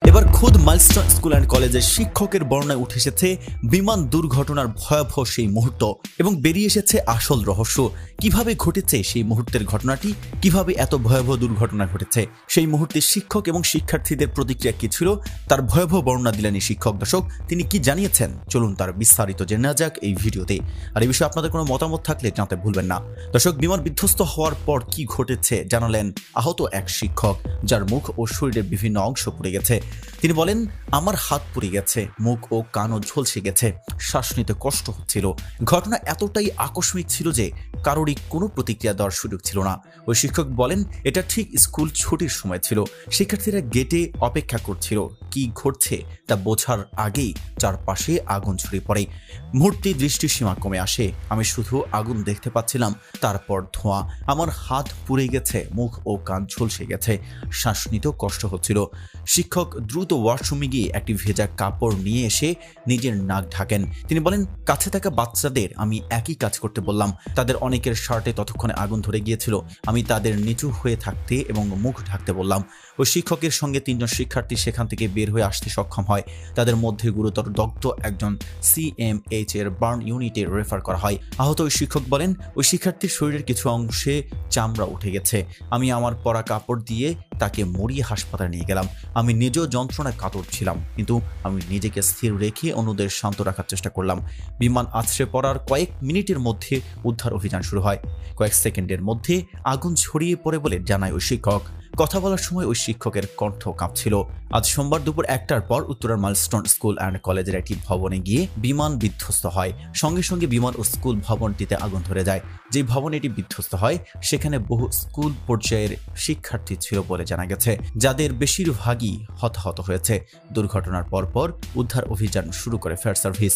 এবার খুদ milestone school and কলেজের শিক্ষকের বর্ণনায় উঠে এসেছে বিমান দুর্ঘটনার ভয়াবহ সেই মুহূর্ত এবং বেরিয়ে এসেছে আসল রহস্য। কিভাবে ঘটেছে সেই মুহূর্তের ঘটনাটি, কিভাবে এত ভয়াবহ দুর্ঘটনা ঘটেছে, সেই মুহূর্তে শিক্ষক এবং শিক্ষার্থীদের প্রতিক্রিয়া কি ছিল, তার ভয়াবহ বর্ণনা দিলেন এই শিক্ষক। দর্শক, তিনি কি জানিয়েছেন চলুন তার বিস্তারিত জেনে নেওয়া যাক এই ভিডিওতে। আর এই বিষয়ে আপনাদের কোনো মতামত থাকলে জানাতে ভুলবেন না। দর্শক, বিমান বিধ্বস্ত হওয়ার পর কি ঘটেছে জানালেন আহত এক শিক্ষক, যার মুখ ও শরীরের বিভিন্ন অংশ পুড়ে গেছে। তিনি বলেন, আমার হাত পুড়ে গেছে, মুখ ও কানও ঝলসে গেছে, শ্বাস নিতে কষ্ট হচ্ছিল। ঘটনা এতটাই আকস্মিক ছিল যে কারোরই কোনো প্রতিক্রিয়া দেওয়ার সুযোগ ছিল না। ওই শিক্ষক বলেন, এটা ঠিক স্কুল ছুটির সময় ছিল। শিক্ষার্থীরা গেটে অপেক্ষা করছিল। কি ঘটছে তা বোঝার আগেই চারপাশে আগুন ছড়িয়ে পড়ে। মুহূর্তে দৃষ্টিসীমা কমে আসে। আমি শুধু আগুন দেখতে পাচ্ছিলাম, তারপর ধোঁয়া। আমার হাত পুড়ে গেছে, মুখ ও কান ঝলসে গেছে, শ্বাস নিতেও কষ্ট হচ্ছিল। শিক্ষক দ্রুত ওয়াশরুমে গিয়ে একটি ভেজা কাপড় নিয়ে এসে নিজের নাক ঢাকেন। তিনি বলেন, কাছে থাকা বাচ্চাদের আমি একই কাজ করতে বললাম। তাদের অনেকের শার্টে ততক্ষণে আগুন ধরে গিয়েছিল। আমি তাদের নিচু হয়ে থাকতে এবং মুখ ঢাকতে বললাম। ওই শিক্ষকের সঙ্গে 3 জন শিক্ষার্থী সেখান থেকে বের হয়ে আসতে সক্ষম হয়। তাদের মধ্যে গুরুতর দগ্ধ একজন CMH এর বার্ন ইউনিটে রেফার করা হয়। আহত ওই শিক্ষক বলেন, ওই শিক্ষার্থীর শরীরের কিছু অংশে চামড়া উঠে গেছে। আমি আমার পরা কাপড় দিয়ে তাকে মরিয়ে হাসপাতালে নিয়ে গেলাম। আমি নিজেও যন্ত্রণায় কাতর ছিলাম, কিন্তু আমি নিজেকে স্থির রেখে অন্যদের শান্ত রাখার চেষ্টা করলাম। বিমান আছড়ে পড়ার কয়েক মিনিটের মধ্যে উদ্ধার অভিযান শুরু হয়। কয়েক সেকেন্ডের মধ্যে আগুন ছড়িয়ে পড়ে বলে জানায় ওই শিক্ষক। কথা বলার সময় ওই শিক্ষকের কণ্ঠ কাঁপছিল। আজ সোমবার দুপুর 1টার পর উত্তরার মাইলস্টোন স্কুল অ্যান্ড কলেজের একটি ভবনে গিয়ে বিমান বিধ্বস্ত হয়। সঙ্গে সঙ্গে বিমান ও স্কুল ভবনটিতে আগুন ধরে যায়। যে ভবনে এটি বিধ্বস্ত হয় সেখানে বহু স্কুল পর্যায়ের শিক্ষার্থী ছিল বলে জানা গেছে, যাদের বেশিরভাগই হতাহত হয়েছে। দুর্ঘটনার পরপর উদ্ধার অভিযান শুরু করে ফায়ার সার্ভিস।